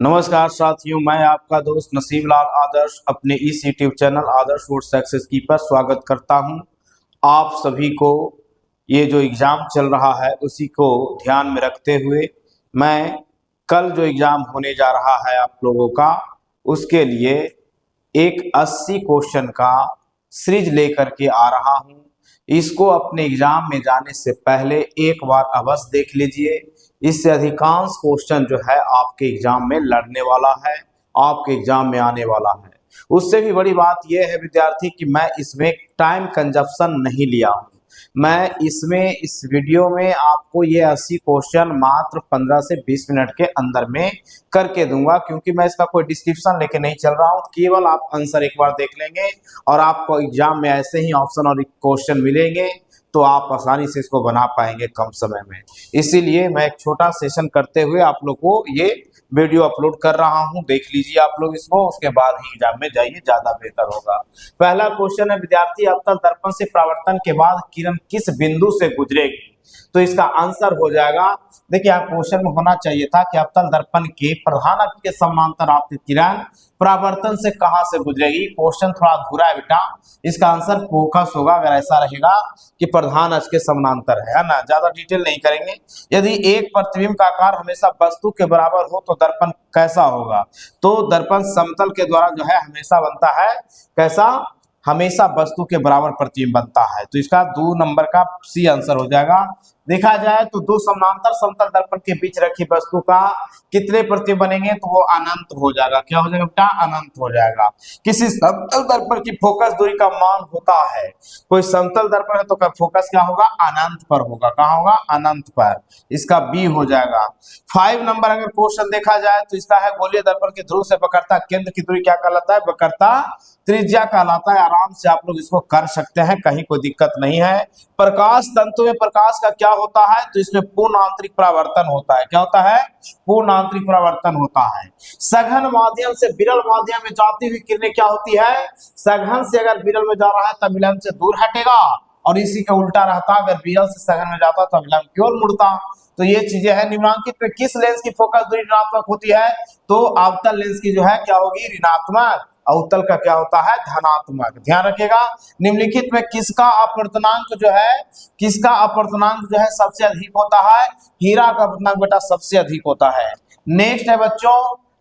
नमस्कार साथियों, मैं आपका दोस्त नसीम लाल आदर्श अपने इस YouTube channel Adarsh would success की पर स्वागत करता हूं। आप सभी को ये जो एग्ज़ाम चल रहा है उसी को ध्यान में रखते हुए मैं कल जो एग्ज़ाम होने जा रहा है आप लोगों का, उसके लिए एक 80 क्वेश्चन का सीरीज लेकर के आ रहा हूं। इसको अपने एग्जाम में जाने से पहले एक बार अवश्य देख लीजिए। इससे अधिकांश क्वेश्चन जो है आपके एग्जाम में लड़ने वाला है, आपके एग्जाम में आने वाला है। उससे भी बड़ी बात यह है विद्यार्थी कि मैं इसमें टाइम कंजप्शन नहीं लिया हूं। मैं इसमें इस वीडियो में आपको ये 80 क्वेश्चन मात्र 15 से 20 मिनट के अंदर में करके दूंगा, क्योंकि मैं इसका कोई डिस्क्रिप्शन लेके नहीं चल रहा हूँ। केवल आप आंसर एक बार देख लेंगे और आपको एग्जाम में ऐसे ही ऑप्शन और क्वेश्चन मिलेंगे तो आप आसानी से इसको बना पाएंगे कम समय में। इसीलिए मैं एक छोटा सेशन करते हुए आप लोग को ये वीडियो अपलोड कर रहा हूं। देख लीजिए आप लोग इसको, उसके बाद ही एग्जाम में जाइए, ज्यादा बेहतर होगा। पहला क्वेश्चन है विद्यार्थी, अवतल दर्पण से परावर्तन के बाद किरण किस बिंदु से गुजरेगी? तो इसका आंसर हो जाएगा, देखिए आप क्वेश्चन में होना चाहिए था कि अवतल दर्पण के प्रधान अक्ष के समांतर आपतित किरण परावर्तन से कहां से गुजरेगी। क्वेश्चन थोड़ा अधूरा है बेटा, इसका आंसर फोकस होगा अगर ऐसा रहेगा कि प्रधान अक्ष के समानांतर है ना। ज्यादा डिटेल नहीं करेंगे। यदि एक प्रतिबिंब का आकार हमेशा वस्तु के बराबर हो तो दर्पण कैसा होगा? तो दर्पण समतल के द्वारा जो है हमेशा बनता है कैसा? हमेशा वस्तु के बराबर प्रतिबिंब बनता है। तो इसका 2 नंबर का सी आंसर हो जाएगा। देखा जाए तो दो समानांतर समतल दर्पण के बीच रखी वस्तु का कितने प्रतिबिंब बनेंगे? तो वो अनंत हो जाएगा। क्या हो जाएगा बेटा? अनंत हो जाएगा। किसी समतल दर्पण की फोकस दूरी का मान होता है, कोई समतल दर्पण है तो फोकस क्या होगा? अनंत पर होगा। कहाँ होगा? अनंत पर। इसका बी हो जाएगा। 5 नंबर अगर क्वेश्चन देखा जाए तो इसका है, गोलीय दर्पण के ध्रुव से वक्रता केंद्र की दूरी क्या कहलाता है? वक्रता त्रिज्या कहलाता है। आराम से आप लोग इसको कर सकते हैं, कहीं कोई दिक्कत नहीं है। प्रकाश तंतु में प्रकाश का क्या होता है? तो इसमें पूर्ण आंतरिक परावर्तन होता है। क्या होता है? पूर्ण आंतरिक परावर्तन होता है। सघन माध्यम से विरल माध्यम में जाती हुई किरणें क्या होती है? सघन से अगर विरल में जा रहा है तब विलंब से दूर हटेगा, और इसी का उल्टा रहता, अगर विरल से सघन में जाता तो विलंब की ओर मुड़ता। तो ये चीजें हैं। निम्नांकित में किस लेंस की फोकस दूरी ऋणात्मक होती है? तो अवतल लेंस की जो है क्या होगी? ऋणात्मक। अवतल का क्या होता है? धनात्मक। ध्यान रखिएगा। निम्नलिखित में किसका अपवर्तनांक जो है, किसका अपवर्तनांक जो है सबसे अधिक होता है? हीरा का अपवर्तनांक बेटा सबसे अधिक होता है। नेक्स्ट है बच्चों,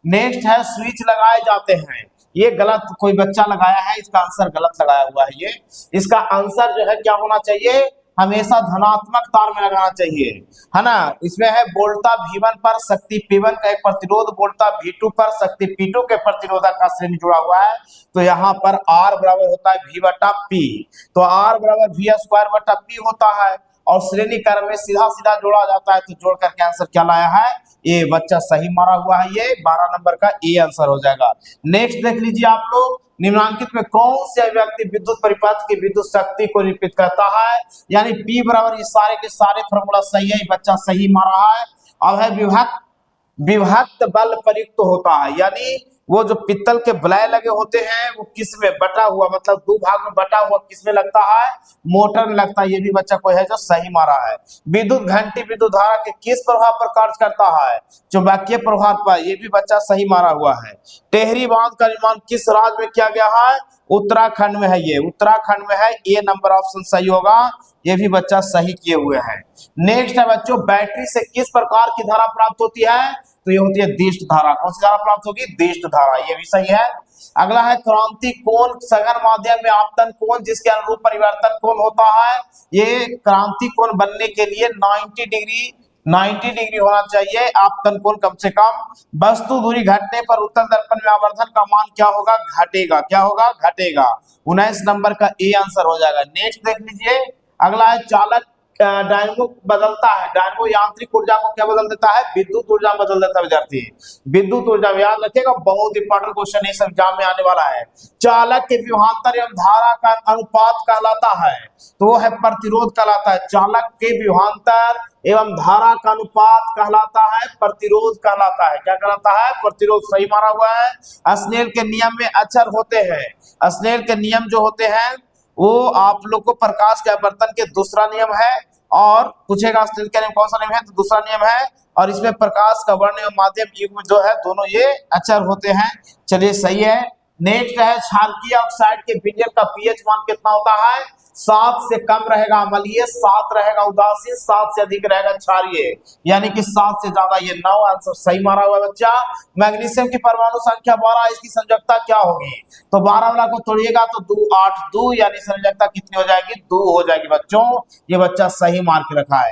नेक्स्ट है स्विच लगाए जाते हैं। ये गलत कोई बच्चा लगाया है, इसका आंसर गलत लगाया हुआ है। ये इसका आंसर जो है क्या होना चाहिए? हमेशा धनात्मक तार में लगाना चाहिए, है ना। इसमें है वोल्टा V1 पर शक्ति P1 का एक प्रतिरोध वोल्टा V2 पर शक्ति P2 के प्रतिरोधक का श्रेणी जुड़ा हुआ है। तो यहाँ पर R बराबर होता है V बटा P, तो R बराबर V स्क्वायर बटा P होता है, और श्रेणी क्रम में सीधा सीधा जोड़ा जाता है। तो जोड़ करके आंसर क्या लाया है? ये बच्चा सही मारा हुआ है। ये 12 नंबर का ए आंसर हो जाएगा। नेक्स्ट देख लीजिए आप लोग, निम्नांकित में कौन से अभिव्यक्ति विद्युत परिपथ की विद्युत शक्ति को निरूपित करता है? यानी P बराबर, ये सारे के सारे फॉर्मूला सही है, बच्चा सही मारा है। अब है विभक्त बल प्रयुक्त होता है, यानी वो जो पित्तल के बलय लगे होते हैं वो किस में बटा हुआ, मतलब 2 भाग में बटा हुआ किस में लगता है? मोटर में लगता है। ये भी बच्चा कोई है जो सही मारा है। विद्युत घंटी विद्युत धारा के किस प्रभाव पर कार्य करता है? चुंबकीय प्रभाव पर। ये भी बच्चा सही मारा हुआ है। टेहरी बांध का निर्माण किस राज्य में किया गया है? उत्तराखंड में है। ये उत्तराखंड में है। ए नंबर ऑप्शन सही होगा। ये भी बच्चा सही किए हुए हैं। नेक्स्ट है बच्चों, बैटरी से किस प्रकार की धारा प्राप्त होती है? तो ये होती है दिष्ट धारा। कौन सी धारा प्राप्त होगी? दिष्ट धारा। ये भी सही है। अगला है क्रांति कोण सघन माध्यम में आपतन कोण जिसके अनुरूप परिवर्तन कोण होता है। ये क्रांति कोण बनने के लिए 90 डिग्री होना चाहिए आपतन कोण कम से कम। वस्तु दूरी घटने पर उत्तल दर्पण में आवर्धन का मान क्या होगा? घटेगा। क्या होगा? घटेगा। 19 नंबर का ए आंसर हो जाएगा। नेक्स्ट देख लीजिए, अगला है चालक डायनेमो बदलता है। डायनेमो यांत्रिक ऊर्जा को क्या बदल देता है? विद्युत ऊर्जा बदल देता है विद्यार्थी। विद्युत ऊर्जा याद रखिएगा, बहुत इंपॉर्टेंट क्वेश्चन इस एग्जाम में आने वाला है। चालक के विभवांतर एवं धारा का अनुपात कहलाता है, तो वो है प्रतिरोध कहलाता है। चालक के विभवांतर एवं धारा का अनुपात कहलाता है प्रतिरोध कहलाता है। क्या कहलाता है? प्रतिरोध। सही मारा हुआ है। स्नेल के नियम में अचर होते हैं। स्नेल के नियम जो होते हैं वो आप लोग को प्रकाश के अपवर्तन के दूसरा नियम है, और पूछेगा स्नेल के नियम कौन सा नियम है? तो दूसरा नियम है और इसमें प्रकाश का वर्ण एवं माध्यम युग्म जो है दोनों ये अचर होते हैं। चलिए सही है। नेक्स्ट है क्षारकीय ऑक्साइड के विलयन का पीएच मान कितना होता है? 7 से कम रहेगा अम्लीय, 7 रहेगा उदासीन, 7 से अधिक रहेगा क्षारीय, यानी कि 7 से ज्यादा। ये 9 आंसर सही मारा हुआ है बच्चा। मैग्नीशियम की परमाणु संख्या 12, इसकी संयोजकता क्या होगी? तो 12 वाला को तोड़िएगा तो 2 8 2, यानी संयोजकता कितनी हो जाएगी? 2 हो जाएगी बच्चों। ये बच्चा सही मार्क रखा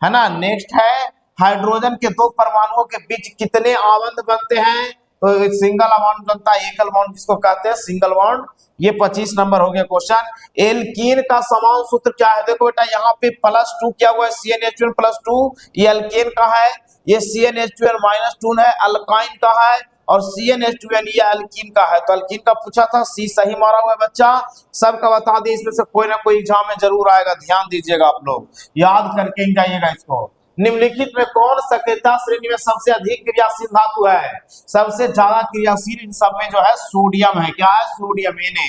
है ना। नेक्स्ट है हाइड्रोजन के 2 परमाणुओं के बीच कितने आबंध बनते हैं? तो सिंगल बॉन्ड बनता है, एकल बॉन्ड जिसको कहते हैं सिंगल बॉन्ड। ये 25 नंबर हो गया क्वेश्चन। एल्कीन का समान सूत्र क्या है? देखो बेटा यहाँ पे +2 क्या हुआ है? CnH2n +2, ये एल्केन का है। ये CnH2n -2 है, अल्काइन का है। और CnH2n ये एल्कीन का है। तो एल्कीन का पूछा था, सी सही मारा हुआ है बच्चा। सबका बता दें, इसमें से कोई ना कोई एग्जाम में जरूर आएगा, ध्यान दीजिएगा आप लोग, याद करके ही जाइएगा इसको। निम्नलिखित में कौन सक्रियता श्रेणी में सबसे अधिक क्रियाशील धातु है? सबसे ज्यादा क्रियाशील इन सब में जो है सोडियम है। क्या है? Sodium, Na।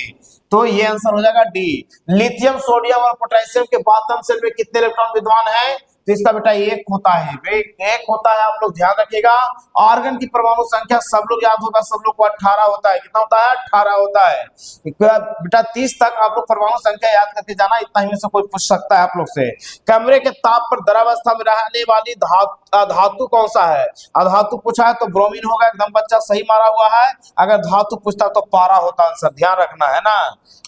तो ये आंसर हो जाएगा डी। लिथियम, सोडियम और पोटेशियम के बॉटम शेल में कितने इलेक्ट्रॉन विद्यमान है? तो इसका बेटा एक होता है, एक होता है, आप लोग ध्यान रखिएगा। आर्गन की परमाणु संख्या सब लोग याद होगा, सब लोग को 18 होता है। कितना होता है? 18 होता है बेटा। 30 तक आप लोग परमाणु संख्या याद करके जाना, इतना ही में से कोई पूछ सकता है आप लोग से। कमरे के ताप पर द्रवावस्था में रहने वाली धातु कौन सा है? अधातु पूछा है तो ब्रोमीन होगा, एकदम बच्चा सही मारा हुआ है। अगर धातु पूछता तो पारा होता आंसर, ध्यान रखना है ना,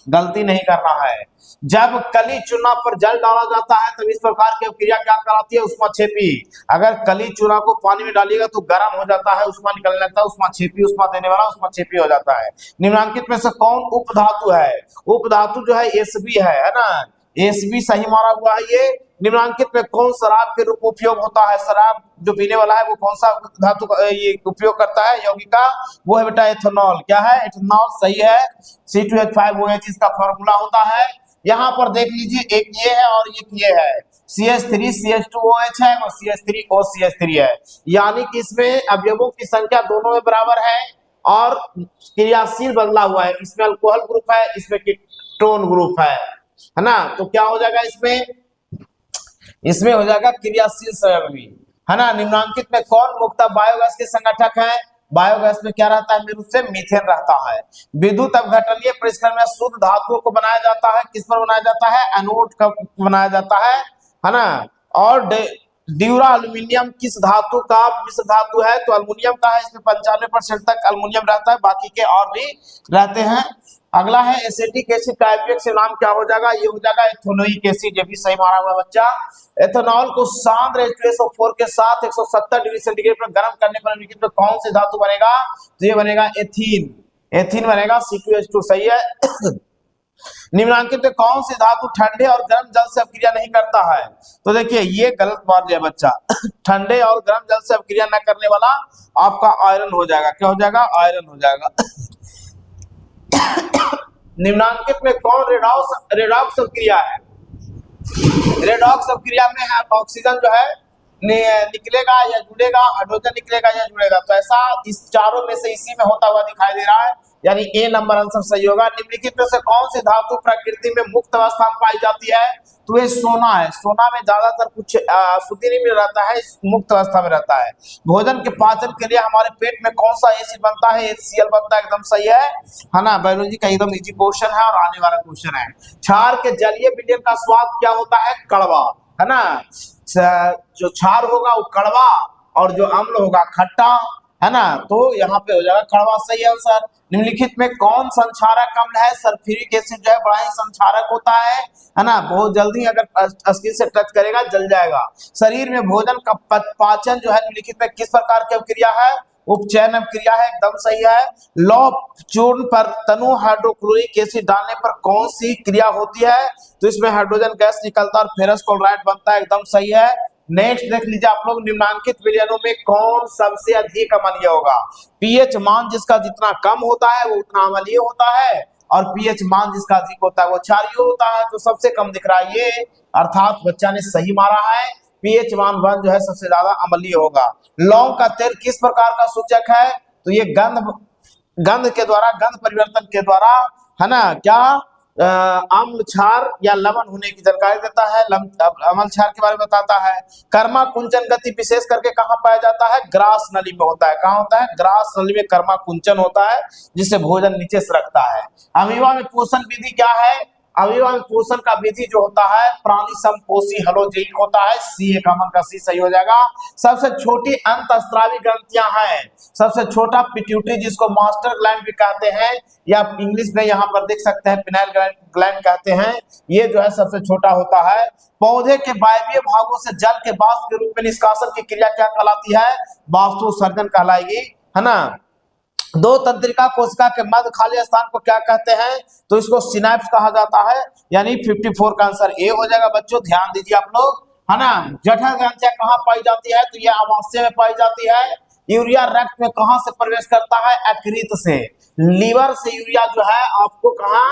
गलती नहीं करना है। जब कली चूना पर जल डाला जाता है तब इस प्रकार की क्रिया क्या कराती है? उष्माक्षेपी। अगर कली चूना को पानी में डालिएगा तो गर्म हो जाता है, उष्मा निकलने लगता है, उष्माक्षेपी, उष्मा देने वाला उष्माक्षेपी हो जाता है। निम्नलिखित में से कौन उपधातु है? उपधातु जो है Sb है ना। Sb सही मारा हुआ है ये। निम्नलिखित में कौन शराब के रूप उपयोग होता है? शराब जो पीने वाला है वो कौन सा धातु ये उपयोग करता है यौगिका? वो है बेटा एथेनॉल। क्या है? एथेनॉल सही है। C2H5OH इसका फॉर्मूला होता है। यहाँ पर देख लीजिए, एक ये है और एक ये है। CH3 CH2OH है और CH3O CH3 है, यानी कि इसमें अवयवों की संख्या दोनों में बराबर है और क्रियाशील बदला हुआ है। इसमें अल्कोहल ग्रुप है, इसमें कीटोन ग्रुप है ना। तो क्या हो जाएगा इसमें हो जाएगा क्रियाशील सहयोगी, है ना। निम्नांकित में कौन मुक्त बायोगैस के संगठक है? बायोगैस में क्या रहता है? मेन रूप से मीथेन रहता है। विद्युत अपघटनीय परिष्करण में शुद्ध धातुओं को बनाया जाता है, किस पर बनाया जाता है? एनोड का बनाया जाता है ना। और ड्यूरा एल्यूमिनियम किस धातु का मिश्र धातु है? तो एल्युमिनियम का है। इसमें 95% तक एल्युमिनियम रहता है, बाकी के और भी रहते हैं। अगला है एसिटिक एसिड का IUPAC से नाम क्या हो जाएगा? ये हो जाएगा एथेनोइक एसिड। ये भी सही मारा हुआ बच्चा। एथेनॉल को सांद्र H2SO4 के साथ 170 डिग्री सेंटीग्रेड पर गर्म करने पर निम्नलिखित में कौन से धातु बनेगा? तो ये बनेगा एथीन। एथीन बनेगा, C2H2 सही है। निम्नांकित में कौन सी धातु ठंडे और गर्म जल से अपक्रिया नहीं करता है? तो देखिए ये गलत मान लिया बच्चा। ठंडे और गर्म जल से अपक्रिया न करने वाला आपका आयरन हो जाएगा। क्या हो जाएगा? आयरन हो जाएगा। निम्नांकित में कौन रेडॉक्स अभिक्रिया है? रेडॉक्स अभिक्रिया में है ऑक्सीजन जो है निकलेगा या जुड़ेगा, हाइड्रोजन निकलेगा या जुड़ेगा। तो ऐसा इस चारों में से इसी में होता हुआ दिखाई दे रहा है, यानी ए नंबर आंसर सही होगा। निम्नलिखित में से कौन सी धातु प्रकृति में मुक्त अवस्था में पाई जाती है? तो ये सोना है। सोना में ज्यादातर कुछ अशुद्धि नहीं रहता है, मुक्त अवस्था में रहता है। भोजन के पाचन के लिए हमारे पेट में कौन सा एसिड बनता है? HCl बनता है, एकदम सही है ना। बायोलॉजी का एकदम इजी क्वेश्चन है और आने वाला क्वेश्चन है। क्षार के जलीय विलयन का स्वाद क्या होता है? कड़वा, है ना। जो क्षार होगा वो कड़वा और जो अम्ल होगा खट्टा, है ना। तो यहाँ पे हो जाएगा कड़वा सही आंसर। निम्नलिखित में कौन संक्षारक अम्ल है? सल्फ्यूरिक एसिड जो है बड़ा ही संक्षारक होता है ना। बहुत जल्दी अगर स्किन से टच करेगा जल जाएगा। शरीर में भोजन का पाचन जो है निम्नलिखित में किस प्रकार की अभिक्रिया है? उपचयन अभिक्रिया है, एकदम सही है। लौह चूर्ण पर तनु हाइड्रोक्लोरिक एसिड डालने पर कौन सी क्रिया होती है? तो इसमें हाइड्रोजन गैस निकलता है और फेरस क्लोराइड बनता है, एकदम सही है। नेक्स्ट देख लीजिए आप लोग, निम्नांकित विलयनों में कौन सबसे अधिक अम्लीय होगा? पीएच मान जिसका जितना कम होता है वो उतना अम्लीय होता है और पीएच मान जिसका अधिक होता है वो क्षारीय होता है। तो सबसे कम दिख रहा है ये, अर्थात बच्चा ने सही मारा है। पीएच मान 1 जो है सबसे ज्यादा अम्लीय होगा। लौंग का तेल किस प्रकार का सूचक है? तो ये गंध के द्वारा, गंध परिवर्तन के द्वारा, है ना, क्या अम्ल क्षार या लवण होने की जानकारी देता है। अम्ल क्षार के बारे में बताता है। कर्मा कुंचन गति विशेष करके कहाँ पाया जाता है? ग्रास नली में होता है। कहाँ होता है? ग्रास नली में कर्मा कुंचन होता है, जिससे भोजन नीचे से रखता है। अमीबा में पोषण विधि क्या है? अमीबा में पोषण का विधि जो होता है प्राणी संपोषी हलोजेनिक होता है। सी एक अमन का सी सही हो जाएगा। सबसे छोटी अंतःस्रावी ग्रंथियां हैं। सबसे छोटा पिट्यूटरी, जिसको मास्टर ग्लैंड भी कहते हैं, या इंग्लिश में यहाँ पर देख सकते हैं पिनाइल ग्लैंड कहते हैं। ये जो है सबसे छोटा होता है। पौधे के वायवीय भागों से जल के वाष्प के रूप में निष्कासन की क्रिया क्या कहलाती है? वाष्पोत्सर्जन कहलाएगी, है ना। दो तंत्रिका कोशिका के मध्य खाली स्थान को क्या कहते हैं? तो इसको सिनैप्स कहा जाता है। यानी 54 का आंसर ए हो जाएगा। बच्चों ध्यान दीजिए आप लोग, है ना। जठर ग्रंथियां कहाँ पाई जाती है? तो यह अमाशय में पाई जाती है। यूरिया रक्त में कहां से प्रवेश करता है? यकृत से। लीवर से यूरिया जो है आपको कहां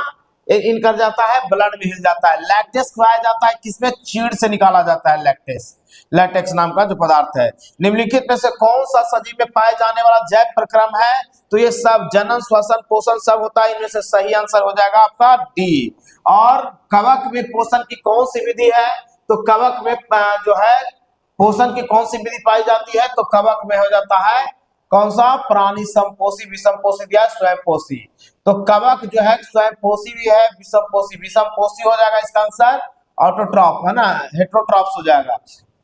इन कर जाता है? ब्लड में हिल जाता है। लैक्टेस खुआया जाता है किसमें? चीड़ से निकाला जाता है लैक्टेस, लैटेक्स नाम का जो पदार्थ है। निम्नलिखित में से कौन सा सजीव में पाए जाने वाला जैव प्रक्रम है? तो ये सब जनन श्वसन पोषण सब होता है। इनमें से सही आंसर हो जाएगा आपका डी। और कवक में पोषण की कौन सी विधि है? तो कवक में जो है पोषण की कौन सी विधि पाई जाती है? तो कवक में हो जाता है कौन सा? प्राणी संपोषी, विषमपोषी या स्वयंपोषी। तो कवक जो है स्वयंपोषी भी है, विषमपोषी। विषमपोषी हो जाएगा इसका आंसर ऑटोट्रॉफ, है ना, हेट्रोट्रॉप्स हो जाएगा।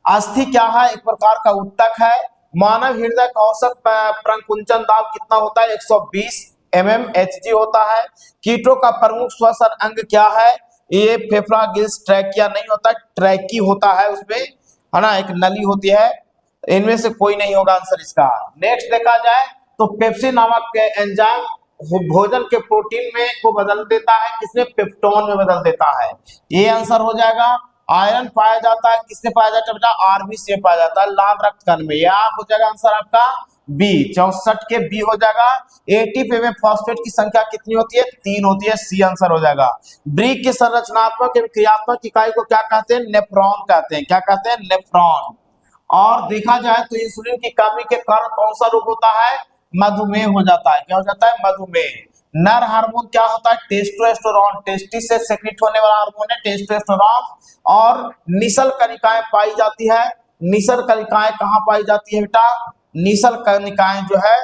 अस्थि क्या है? एक प्रकार का उत्तक है। मानव हृदय का औसत प्रकुंचन दाब कितना होता है? 120 mmHg होता है। कीटों का प्रमुख श्वसन अंग क्या है? ये फेफड़ा, गिल्स, ट्रैकिया नहीं होता, ट्रैकी होता है, उसमें, है ना, एक नली होती है। इनमें से कोई नहीं होगा आंसर इसका। नेक्स्ट देखा जाए तो पेप्सिन नामक एंजाइम भोजन के प्रोटीन में को बदल देता है, किसमें? पेप्टोन में बदल देता है। ये आंसर हो जाएगा। आयरन पाया जाता है किससे पाया जाता है बेटा? आरबीसी से पाया जाता है, लाल रक्त कण में। यह हो जाएगा आंसर आपका बी। 64 के बी हो जाएगा। एटीपी में फॉस्फेट की संख्या कितनी होती है? 3 होती है। सी आंसर हो जाएगा। ब्रिक की संरचनात्मक एवं क्रियात्मक इकाई को क्या कहते हैं? नेफ्रॉन कहते हैं। क्या कहते हैं? नेफ्रॉन। और देखा जाए तो इंसुलिन की कमी के कारण कौन सा रोग होता है? मधुमेह हो जाता है। क्या हो जाता है? मधुमेह। नर हार्मोन क्या होता है? टेस्टोस्टेरोन। टेस्टिस से सेक्रेट होने वाला हार्मोन है टेस्टोस्टेरोन। और निशल कणिकाएं पाई जाती है। निशल कणिकाएं कहाँ पाई जाती है बेटा? निशल कणिकाएं जो है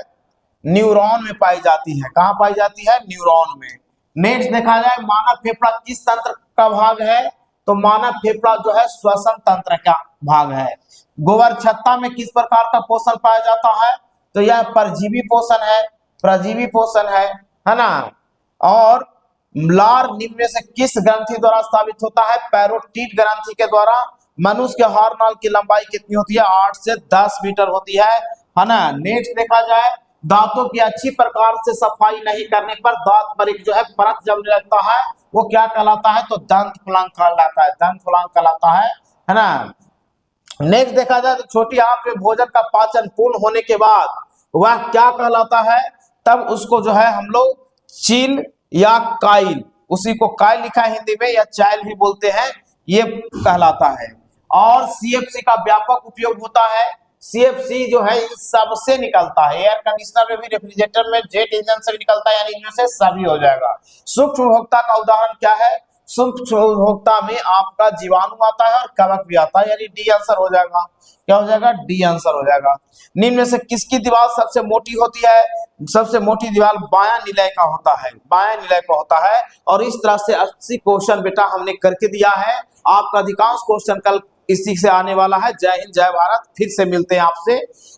न्यूरॉन में पाई जाती है। कहाँ पाई जाती है? न्यूरॉन में। नेक्स्ट देखा जाए मानव फेफड़ा किस तंत्र का भाग है? तो मानव फेफड़ा जो है श्वसन तंत्र का भाग है। गोबर छत्ता में किस प्रकार का पोषण पाया जाता है? तो यह परजीवी पोषण है, परजीवी पोषण है ना। और लार निम्न में से किस ग्रंथि द्वारा स्थापित होता है? पैरोटीड ग्रंथि के द्वारा। मनुष्य के हार नाल की लंबाई कितनी होती है? 8 से 10 मीटर होती है ना। नेक्स्ट देखा जाए दांतों की अच्छी प्रकार से सफाई नहीं करने पर दांत पर एक जो है परत जमने लगता है, वो क्या कहलाता है? तो दंत फलांग कहलाता है। दंत फलांग कहलाता है ना। नेक्स्ट देखा जाए तो छोटी आंत में भोजन का पाचन पूर्ण होने के बाद वह क्या कहलाता है? तब उसको जो है हम लोग चील या काइल, उसी को काइल लिखा है हिंदी में, या चाइल भी बोलते हैं, ये कहलाता है। और सीएफसी का व्यापक उपयोग होता है। सीएफसी जो है इन सबसे निकलता है। एयर कंडीशनर में भी, रेफ्रिजरेटर में, जेट इंजन से भी निकलता है, यानी इनमें से सभी हो जाएगा। सूक्ष्म उपभोक्ता का उदाहरण क्या है? सूक्ष्म उपभोक्ता में आपका जीवाणु आता है और कवक भी आता है, यानी डी आंसर हो जाएगा। क्या हो जाएगा? डी आंसर हो जाएगा। निम्न में से किसकी दीवार सबसे मोटी होती है? सबसे मोटी दीवार बायां निलय का होता है। बायां निलय का होता है। और इस तरह से 80 क्वेश्चन बेटा हमने करके दिया है। आपका अधिकांश क्वेश्चन कल इसी से आने वाला है। जय हिंद, जय भारत। फिर से मिलते हैं आपसे